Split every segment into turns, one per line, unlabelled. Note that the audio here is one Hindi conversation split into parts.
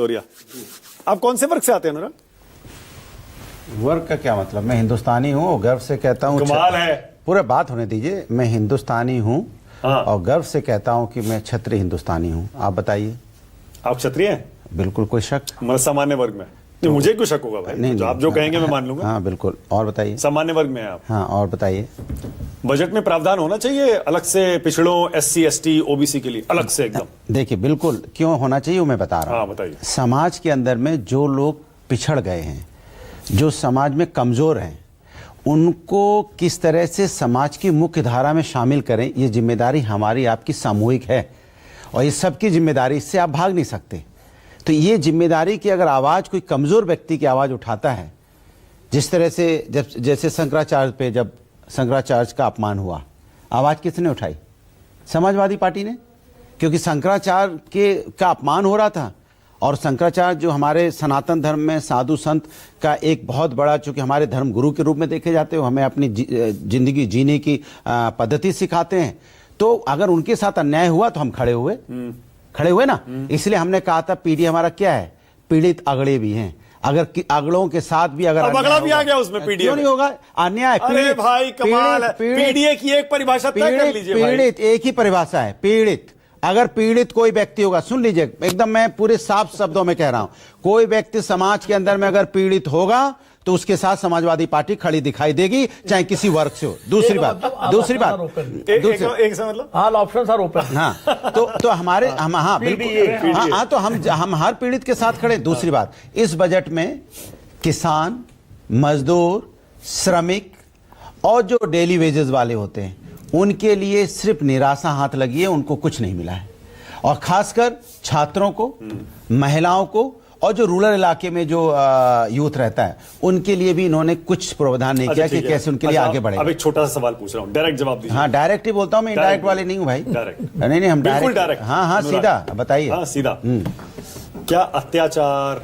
आप कौन से वर्ग से आते हैं अनुराग?
वर्ग का क्या मतलब? मैं हिंदुस्तानी हूँ और गर्व से कहता हूँ।
कमाल है।
पूरे बात होने दीजिए। मैं हिंदुस्तानी हूँ और गर्व से कहता हूँ कि मैं क्षत्रिय हिंदुस्तानी हूँ। आप बताइए।
आप क्षत्रिय हैं?
बिल्कुल, कोई शक?
मतलब सामान्य वर्ग में? नहीं, मुझे क्यों शक होगा भाई?
नहीं,
जो आप जो कहेंगे मैं मान लूंगा।
हाँ बिल्कुल। और बताइए।
सामान्य वर्ग में हैं आप?
हाँ, और बताइए।
बजट में प्रावधान होना चाहिए अलग से पिछड़ों, SC ST OBC के लिए अलग से एकदम।
देखिए, बिल्कुल क्यों होना चाहिए वो मैं बता रहा हूँ।
हाँ बताइए।
समाज के अंदर में जो लोग पिछड़ गए हैं, जो समाज में कमजोर हैं, उनको किस तरह से समाज की मुख्य धारा में शामिल करें, ये जिम्मेदारी हमारी आपकी सामूहिक है और ये सबकी जिम्मेदारी, इससे आप भाग नहीं सकते। तो ये जिम्मेदारी की अगर आवाज़ कोई कमज़ोर व्यक्ति की आवाज़ उठाता है, जिस तरह से जैसे शंकराचार्य पे जब शंकराचार्य का अपमान हुआ, आवाज़ किसने उठाई? समाजवादी पार्टी ने, क्योंकि शंकराचार्य का अपमान हो रहा था। और शंकराचार्य जो हमारे सनातन धर्म में साधु संत का एक बहुत बड़ा, चूंकि हमारे धर्म गुरु के रूप में देखे जाते हो, हमें अपनी जिंदगी जीने की पद्धति सिखाते हैं। तो अगर उनके साथ अन्याय हुआ तो हम खड़े हुए ना। इसलिए हमने कहा था पीढ़ी हमारा क्या है, पीड़ित अगड़े भी हैं। अगर अगड़ों के साथ भी अगर
अगड़ा भी आ गया उसमें, पीढ़ी
क्यों नहीं होगा अन्याय?
अरे भाई कमाल है। पीढ़ी की एक परिभाषा तय कर लीजिए भाई।
पीड़ित एक ही परिभाषा है, पीड़ित। अगर पीड़ित कोई व्यक्ति होगा, सुन लीजिए एकदम, मैं पूरे साफ शब्दों में कह रहा हूं, कोई व्यक्ति समाज के अंदर में अगर पीड़ित होगा तो उसके साथ समाजवादी पार्टी खड़ी दिखाई देगी, चाहे किसी वर्ग से हो। दूसरी बात
ऑल ऑप्शंस आर ओपन।
हाँ, तो हमारे हाँ बिल्कुल हाँ, तो हम हर पीड़ित के साथ खड़े। दूसरी बात, इस बजट में किसान, मजदूर, श्रमिक और जो डेली वेजेस वाले होते हैं, उनके लिए सिर्फ निराशा हाथ लगी है, उनको कुछ नहीं मिला है। और खासकर छात्रों को, महिलाओं को और जो रूरल इलाके में जो यूथ रहता है, उनके लिए भी इन्होंने कुछ प्रावधान नहीं किया कि कैसे उनके लिए आगे बढ़े।
अब एक छोटा सा सवाल पूछ रहा हूं, डायरेक्ट जवाब दीजिए।
हाँ, डायरेक्ट ही बोलता हूं मैं, इनडायरेक्ट वाले नहीं हूं भाई। नहीं, हम डायरेक्ट। हाँ, सीधा बताइए।
हाँ सीधा। क्या अत्याचार,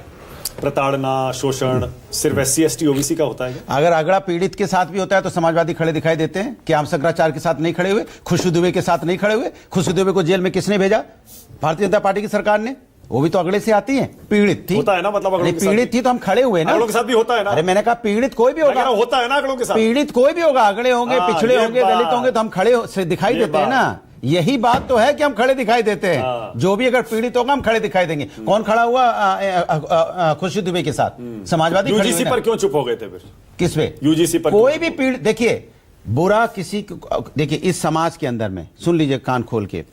प्रताड़ना, शोषण सिर्फ SC ST OBC का होता है?
अगर अगड़ा पीड़ित के साथ भी होता है तो समाजवादी खड़े दिखाई देते हैं। क्या हम शंकराचार्य के साथ नहीं खड़े हुए? खुशबू दुबे के साथ नहीं खड़े हुए? खुशबू दुबे को जेल में किसने भेजा? भारतीय जनता पार्टी की सरकार ने। वो भी तो अगड़े से आती है, पीड़ित थी।
होता है ना, मतलब
पीड़ित थी तो हम खड़े हुए ना।
अगड़ों के साथ भी होता है ना।
अरे मैंने कहा पीड़ित कोई भी होगा,
होता है ना अगड़ों के साथ।
पीड़ित कोई भी होगा, अगड़े होंगे, पिछड़े होंगे, दलित होंगे, तो हम खड़े से दिखाई देते हैं ना। यही बात तो है कि हम खड़े दिखाई देते हैं। जो भी अगर पीड़ित होगा हम खड़े दिखाई देंगे। कौन खड़ा हुआ खुशबू दुबे के साथ? समाजवादी।
UGC पर क्यों चुप हो गए थे फिर?
किस पे?
UGC पर
कोई भी पीड़ित, देखिए बुरा किसी को, देखिए इस समाज के अंदर में, सुन लीजिए कान खोल के,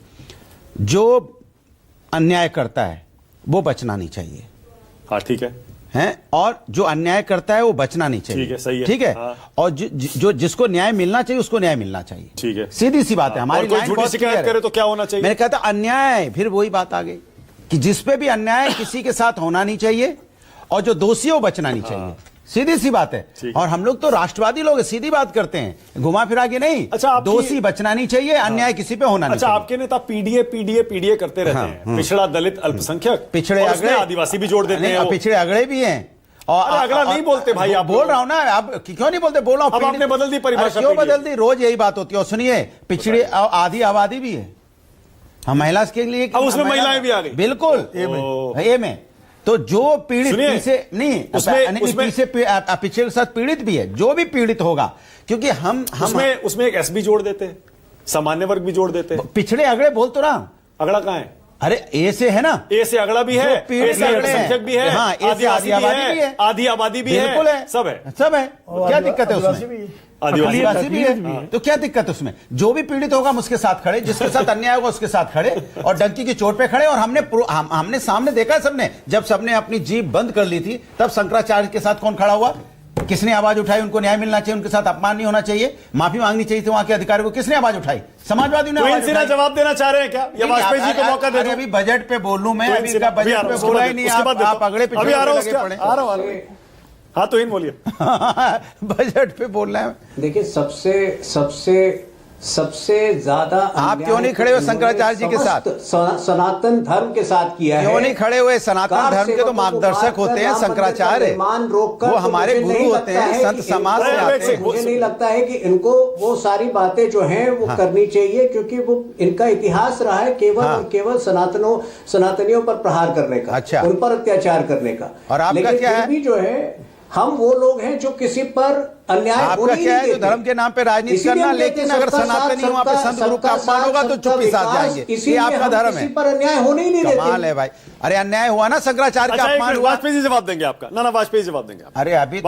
जो अन्याय करता है वो बचना नहीं चाहिए।
हाँ ठीक है।
और जो अन्याय करता है वो बचना नहीं चाहिए।
ठीक है, सही है।
ठीक है।
हाँ।
और जो जिसको न्याय मिलना चाहिए उसको न्याय मिलना चाहिए।
ठीक है,
सीधी सी बात है। हमारी
कोई झूठी शिकायत करे तो क्या होना चाहिए?
मैंने कहा था अन्याय, फिर वही बात आ गई कि जिसपे भी अन्याय किसी के साथ होना नहीं चाहिए और जो दोषी है वो बचना नहीं चाहिए। सीधी सी बात है। और हम लोग तो राष्ट्रवादी लोग सीधी बात करते हैं, घुमा फिरा के नहीं।
अच्छा,
दोषी बचना नहीं चाहिए, अन्याय किसी पे होना नहीं चाहिए।
आपके नेता PDA करते रहते हैं, पिछड़ा, दलित, अल्पसंख्यक,
पिछड़े अगड़े,
आदिवासी भी जोड़ देते हैं।
पिछड़े अगड़े भी हैं।
और अगला नहीं बोलते भाई, आप
बोल रहा हूं ना। आप क्यों नहीं बोलते? बोल रहा हूं।
अब आपने बदल दी परिभाषा।
क्यों बदल दी? रोज यही बात होती है। और सुनिए, पिछड़ी आधी आबादी भी है। हम महिला के लिए,
अब उसमें महिलाएं भी आ गई।
बिल्कुल, ए में तो जो पीड़ित से नहीं, पिछड़े के साथ पीड़ित भी है, जो भी पीड़ित होगा, क्योंकि हम
उसमें एक SB जोड़ देते हैं, सामान्य वर्ग भी जोड़ देते हैं।
पिछड़े अगड़े बोल तो रहा।
अगड़ा कहां है?
अरे ए से है ना,
ए से अगड़ा भी है, ए से अल्पसंख्यक भी है,
हाँ, आधी आबादी भी है,
आधी आबादी भी है,
बिल्कुल है, सब है। क्या दिक्कत है उसमें? आदिवासी भी है। तो क्या दिक्कत है उसमें? जो भी पीड़ित होगा हम उसके साथ खड़े, जिसके साथ अन्याय होगा उसके साथ खड़े, और डंकी की चोट पे खड़े। और हमने सामने देखा सबने, जब सबने अपनी जीभ बंद कर ली थी, तब शंकराचार्य के साथ कौन खड़ा हुआ? किसने आवाज उठाई? उनको न्याय मिलना चाहिए, उनके साथ अपमान नहीं होना चाहिए, माफी मांगनी चाहिए थी वहां के अधिकारियों को। किसने आवाज उठाई? समाजवादी ने।
जवाब देना चाह रहे हैं क्या? या वाजपेयी जी को मौका दे दो?
अभी बजट पे बोल लूं मैं, अभी इसका बजट पे बोला ही नहीं। आप अगले
पिछले आ रहा हूं। हाँ तो इन बोलिए।
बजट पे बोल रहे हैं।
देखिए, सबसे
सबसे ज्यादा
आप क्यों नहीं खड़े हुए शंकराचार्य जी के साथ?
सनातन धर्म के साथ किया है।
क्यों नहीं खड़े हुए? सनातन धर्म के तो मार्गदर्शक होते हैं शंकराचार्य, वो हमारे गुरु होते हैं, संत समाज से आते हैं।
मुझे नहीं लगता है कि इनको वो सारी बातें जो हैं वो करनी चाहिए, क्योंकि वो इनका इतिहास रहा है केवल और केवल सनातनियों पर प्रहार करने का,
अच्छा,
उन पर अत्याचार करने का।
और आपका क्या है?
भी जो है हम वो लोग हैं जो किसी पर अन्याय
आपका क्या है? जो धर्म के नाम पे राजनीति करना, लेकिन अगर सनातनी वहां पे संत गुरु का अपमान होगा तो चुप्पी साध जाएंगे, ये आपका धर्म है।
पर अन्याय होने ही नहीं देते।
कमाल है भाई। अरे अन्याय हुआ ना, शंकराचार्य का अपमान हुआ।
वाजपेयी जी जवाब देंगे आपका। ना वाजपेयी जवाब देंगे।
अरे अभी